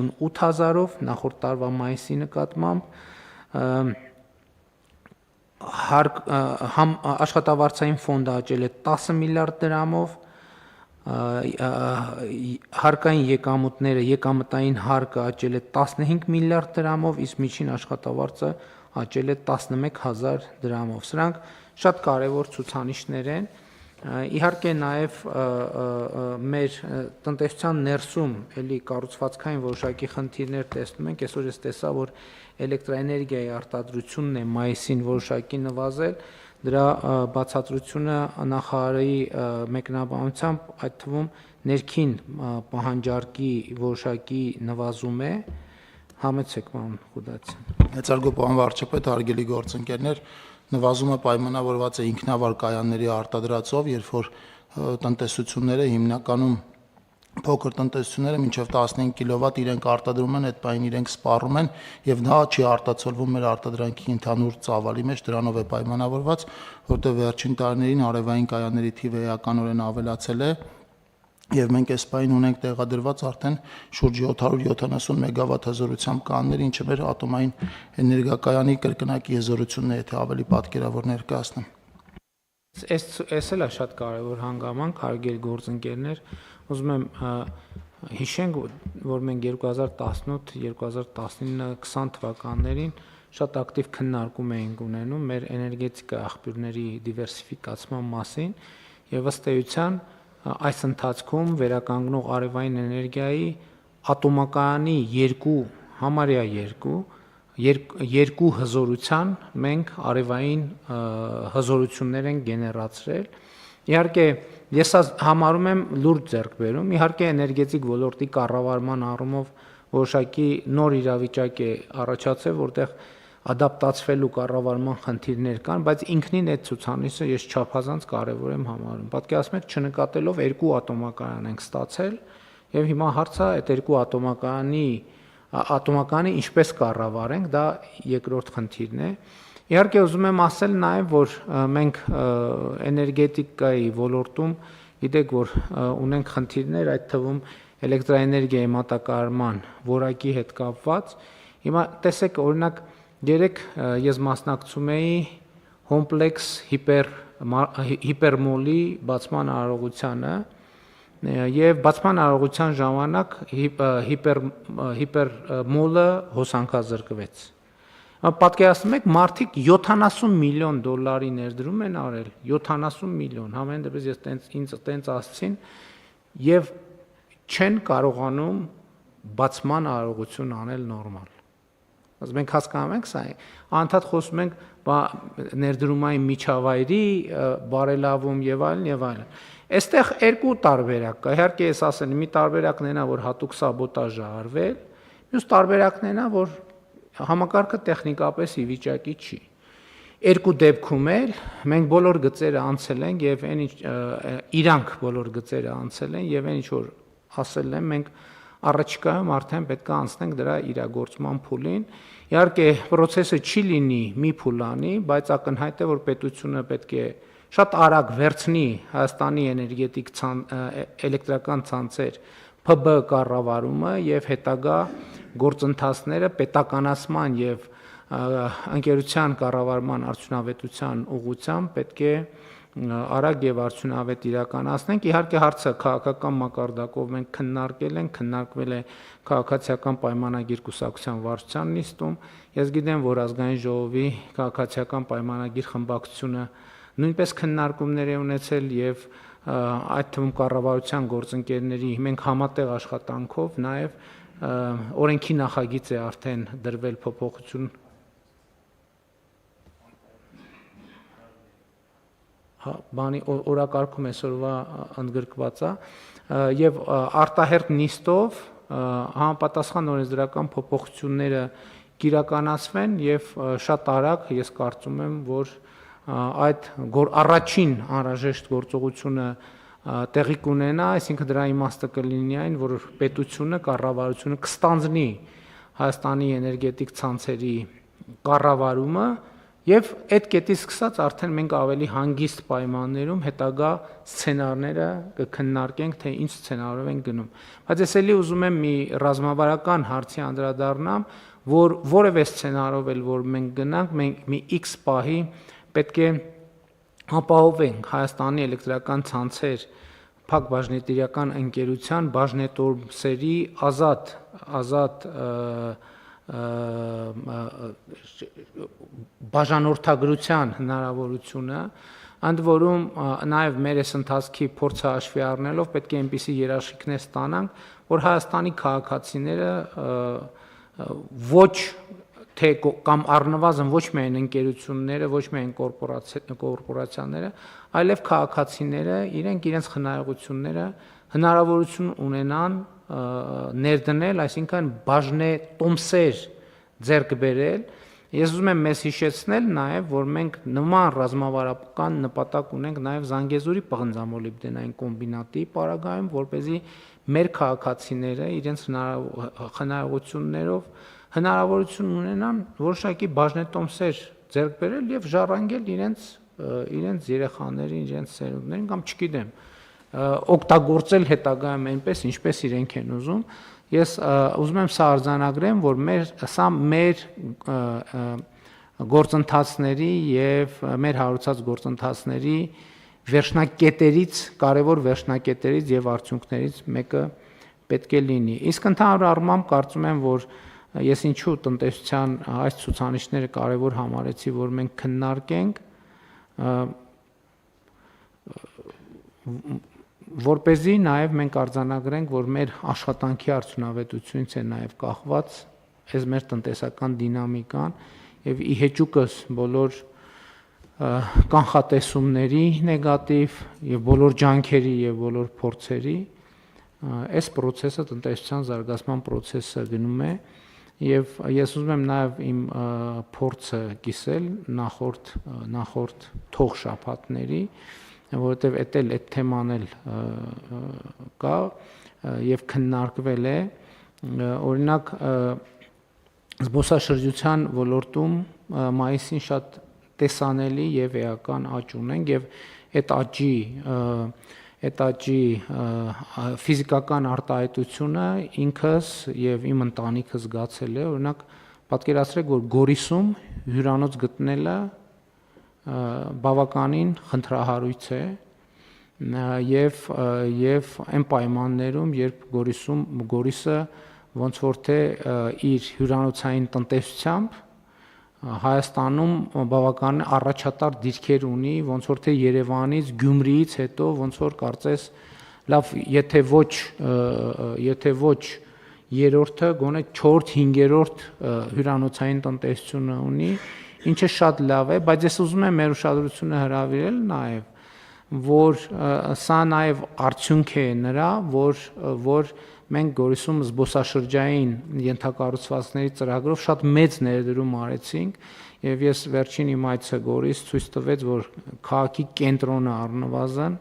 8,000-ով նախորդ տարվա մայիսի նկատմամբ, աշխատավարձային ֆոնդը աճել է 10 միլիարդ դրամով, հարկային եկամուտները, եկամտային հարկը աճել է 15 միլիարդ դրամով, իսկ միջին աշխատավարձը աճել է 11,000 դրամով։ Սրանք շատ կարևոր ցուցանիշներ են։ Իհարկե նաև մեր տնտեսության ներսում էլի կառուցվածքային որոշակի խնդիրներ տեսնում ենք, այսօր ես տեսա, որ էլեկտրաէներգիայի արտադրությունն է մայիսին որոշակի նվազել, դրա բացատրությունը նախարարի մեկնաբանությամբ, այդ թվում ներքին պահանջարկի որոշակի նվազում է, համեցեք պարոն Ղուդացյան։ Մեծարգո պարոն վարչապետ, հարգելի գործընկերներ, նվազումը պայմանավորված է ինքնավար կայանների արտադրածով, երբ որ տնտեսությունները հիմնականում փոքր տնտեսությունները մինչև 15 կիլովատ իրենք արտադրում են, այդ պայն իրենք սպառում են եւ դա չի արտացոլվում մեր արտադրանքի ընդհանուր ծավալի մեջ, դրանով է պայմանավորված, որտեղ վերջին տարիներին արևային կայանների թիվը էականորեն ավելացել է եւ մենք այս պայն ունենք տեղադրված արդեն շուրջ 770 մեգավատ հզորությամբ կաններ, ինչը մեր ատոմային էներգակայանի կրկնակի հզորությունն է, եթե ավելի պատկերավոր ներկայացնեմ։ Այս էլ է շատ կարևոր հանգամանք, հարգելի գործընկերներ, ուզում եմ հիշենք, որ մենք 2018, 2019, 20 թվականներին շատ ակտիվ քննարկում էինք ունենում մեր էներգետիկա աղբյուրների դիվերսիֆիկացման մասին եւ ըստ էության այս ընթացքում վերականգնող արևային էներգիայի ատոմակայանի համարյա երկու հզորության մենք արևային հզորություններ ենք գեներացրել։ Իհարկե ես համարում եմ լուրջ ձեռքբերում, իհարկե էներգետիկ ոլորտի կառավարման առումով որոշակի նոր իրավիճակ է առաջացել, որտեղ ադապտացվելու կառավարման խնդիրներ կան, բայց ինքնին այդ ցուցանիշը ես չափազանց կարևոր եմ համարում։ Պատկերացնեք, չնկատելով 2 ատոմակայան ենք ստացել եւ հիմա հարցը այդ 2 ատոմակայանը ինչպես կառավարենք, դա երկրորդ խնդիրն է։ Իհարկե ուզում եմ ասել նաեւ, որ մենք էներգետիկայի ոլորտում գիտեք, որ ունենք խնդիրներ, այդ թվում էլեկտրաէներգիայի մատակարարման որակի հետ կապված։ Հիմա տեսեք, օրինակ երեք ես մասնակցում էի հոմպլեքս հիպերմոլի բացման արարողությանը եւ բացման արարողության ժամանակ հիպերմոլը հոսանքազրկվեց։ Պատկերացնում եք, մարդիկ 70 միլիոն դոլարի ներդրում են արել, 70 միլիոն, համեն դեպս ես ինձ տենց ասցին եւ չեն կարողանում բացման արարողություն անել նորմալ։ Բայց մենք հասկանում ենք սա, անդադ խոսում ենք ներդրումային միջավայրի բարելավում եւ այլն եւ այլն։ Այստեղ երկու տարբերակ կա։ Իհարկե ես ասել եմ, մի տարբերակն է նա, որ հատուկ սաբոտաժ է արվել, մյուս տարբերակն է նա, որ համակարգը տեխնիկապես ի վիճակի չի։ Երկու դեպքում էլ մենք բոլոր գծերը անցել ենք եւ իրանք բոլոր գծերը անցել են եւ այն ինչ որ ասել եմ, մենք առաջիկայում արդեն պետք է անցնենք դրա իրագործման փուլին։ Իհարկե process-ը չի լինի մի փուլանի, բայց ակնհայտ է, որ պետությունը պետք է շատ արագ վերցնի Հայաստանի էլեկտրական ցանցեր ՓԲ կառավարումը եւ հետագա գործընթացները պետականացման եւ ընկերության կառավարման արդյունավետության ուղղությամբ պետք է արագ եւ արդյունավետ իրականացնենք։ Իհարկե հարցը քաղաքական մակարդակով մենք քննարկվել է քաղաքացիական պայմանագիր կուսակցության վարչության նիստում։ Ես գիտեմ, որ ազգային ժողովի քաղաքացիական պայմանագիր խմբակցությունը նույնպես քննարկումներ է ունեցել եւ այդ թվում կառավարության գործընկերների մենք համատեղ աշխատանքով նաեւ օրենքի նախագիծ է արդեն դրվել փոփոխություն բանի օրակարգում այսօրվա ընդգրկված է եւ արտահերթ նիստով համապատասխան օրենսդրական փոփոխությունները կիրականացվեն եւ շատ արագ ես կարծում եմ, որ այդ առաջին անհրաժեշտ գործողությունը տեղի կունենա, այսինքն դրա իմաստը կլինի այն, որ պետությունը, կառավարությունը կստանձնի Հայաստանի էներգետիկ ցանցերի կառավարումը Եվ այդ կետից սկսած արդեն մենք ավելի հանգիստ պայմաններում հետագա սցենարները կքննարկենք, թե ինչ սցենարով են գնում։ Բայց ես էլի ուզում եմ մի ռազմավարական հարցի անդրադառնամ, որ որևէ սցենարով էլ որ մենք գնանք, մենք մի X պահի պետք է ապահովենք Հայաստանի էլեկտրական ցանցեր Փակ բաժնետիրական ընկերության բաժնետորմսերի ազատ բաժանորդագրության հնարավորությունը, ընդ որում նաև մեր այս ընթացքի փորձը հաշվի առնելով պետք է այնպիսի երաշխիքներ ստանանք, որ Հայաստանի քաղաքացիները ոչ թե կամ առնվազն ոչ միայն ընկերությունները, ոչ միայն կորպորացիաները, այլև քաղաքացիները իրենց խնայողությունները հնարավորություն ունենան ներդնել, այսինքն բաժնետոմսեր ձեռք բերել։ Ես ուզում եմ մեզ հիշեցնել նաև, որ մենք նման ռազմավարական նպատակ ունենք նաև Զանգեզուրի պղնձամոլիբդենային կոմբինատի պարագայում, որպեսզի մեր քաղաքացիները իրենց խնայողություններով հնարավորություն ունենան որոշակի բաժնետոմսեր ձեռք բերել եւ ժառանգել իրենց երեխաներին, իրենց սերունդներին կամ չգիտեմ, օգտագործել հետագայում այնպես, ինչպես իրենք են ուզում։ Ես ուզում եմ սա արձանագրեմ, որ սա մեր գործընթացների եւ մեր հարուցած գործընթացների վերջնակետերից, կարևոր վերջնակետերից եւ արդյունքներից մեկը պետք է լինի։ Իսկ ընդհանուր առմամբ կարծում եմ, որ ես ինչու տնտեսության այս ցուցանիշները կարևոր համարեցի, որ մենք քննարկենք, որպեսզի նաև մենք արձանագրենք, որ մեր աշխատանքի արդյունավետությունից է նաև կախված այս մեր տնտեսական դինամիկան եւ ի հեճուկս բոլոր կանխատեսումների նեգատիվ եւ բոլոր ջանքերի եւ բոլոր փորձերի այս process-ը տնտեսության զարգացման process-ը գնում է եւ ես ուզում եմ նաեւ իմ փորձը կիսել նախորդ թող շաբաթների, որովհետեւ այդ թեման էլ կա եւ քննարկվել է, օրինակ զբոսաշրջության ոլորտում մայիսին շատ տեսանելի եւ էական աճ ունենք եւ այդ աճի ֆիզիկական արտահայտությունը ինքս եւ իմ ընտանիքը զգացել է, օրինակ պատկերացրեք, որ Գորիսում հյուրանոց գտնելը բավականին խնդրահարույց է եւ այն պայմաններում, երբ Գորիսը ոնց որ թե իր հյուրանոցային տնտեսությամբ Հայաստանում բավական առաջատար դիրքեր ունի, ոնց որ թե Երևանից, Գյումրիից հետո ոնց որ կարծես լավ, եթե ոչ երրորդը, գոնե 4-5-րդ հյուրանոցային տնտեսությունը ունի, ինչը շատ լավ է, բայց ես ուզում եմ մեր ուշադրությունը հրավիրել նաև, որ սա նաև արդյունք է նրա, որ մենք Գորիսում զբոսաշրջային ենթակառուցվածքների ծրագրով շատ մեծ ներդրում արեցինք եւ ես վերջին իմ այցը Գորիս ցույց տվեց, որ քաղաքի կենտրոնը առնվազն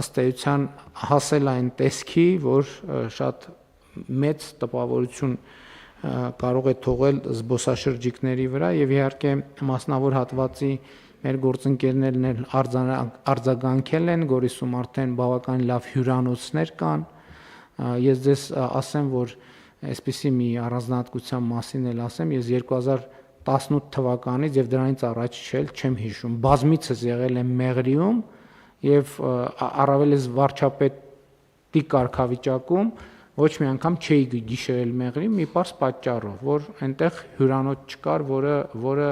ըստ էության հասել այն տեսքի, որ շատ մեծ տպավորություն կարող է թողել զբոսաշրջիկների վրա եւ իհարկե մասնավոր հատվածի մեր գործընկերներն էլ արձագանքել են, Գորիսում արդեն բավական լավ հյուրանոցներ կան։ Ես ձեզ ասեմ, որ այսպիսի մի առանձնահատկության մասին էլ ասեմ, ես 2018 թվականից եւ դրանից առաջ չեմ հիշում, բազմիցս եղել եմ Մեղրիում եւ առավել ես վարչապետի կարգավիճակում ոչ մի անգամ չէի գիշերել Մեղրիում մի պարզ պատճառով, որ այնտեղ հյուրանոց չկար, որը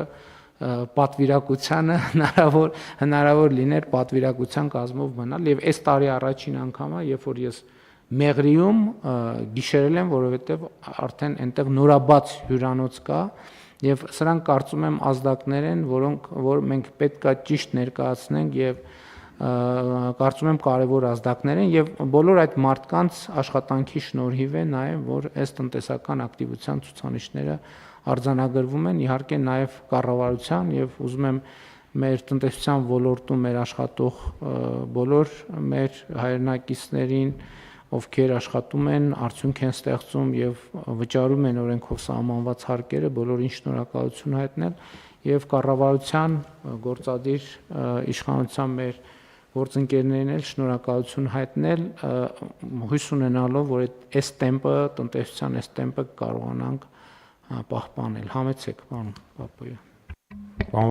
պատվիրակությանը հնարավոր լիներ պատվիրակության կազմով մնալ եւ այս տարի առաջին անգամը, երբ որ ես Մեղրիում գիշերել եմ, որովհետև արդեն այնտեղ նորաբաց հյուրանոց կա եւ սրանք կարծում եմ ազդակներ են, որ մենք պետք է ճիշտ ներկայացնենք եւ կարծում եմ կարևոր ազդակներ են եւ բոլոր այդ մարդկանց աշխատանքի շնորհիվ է նաեւ որ այս տնտեսական ակտիվության ցուցանիշները արձանագրվում են, իհարկե նաեւ կառավարության եւ ուզում եմ մեր տնտեսության ոլորտում մեր աշխատող բոլոր մեր հայրենակիցներին ովքեր աշխատում են, արդյունք են ստեղծում եւ վճարում են օրենքով սահմանված հարկերը, բոլորին շնորհակալություն հայտնել եւ կառավարության գործադիր իշխանության մեր գործընկերներին էլ շնորհակալություն հայտնել, հույս ունենալով, որ այս տեմպը, տնտեսության այս տեմպը կարողանանք պահպանել։ Համեցեք, պարոն Պապոյան։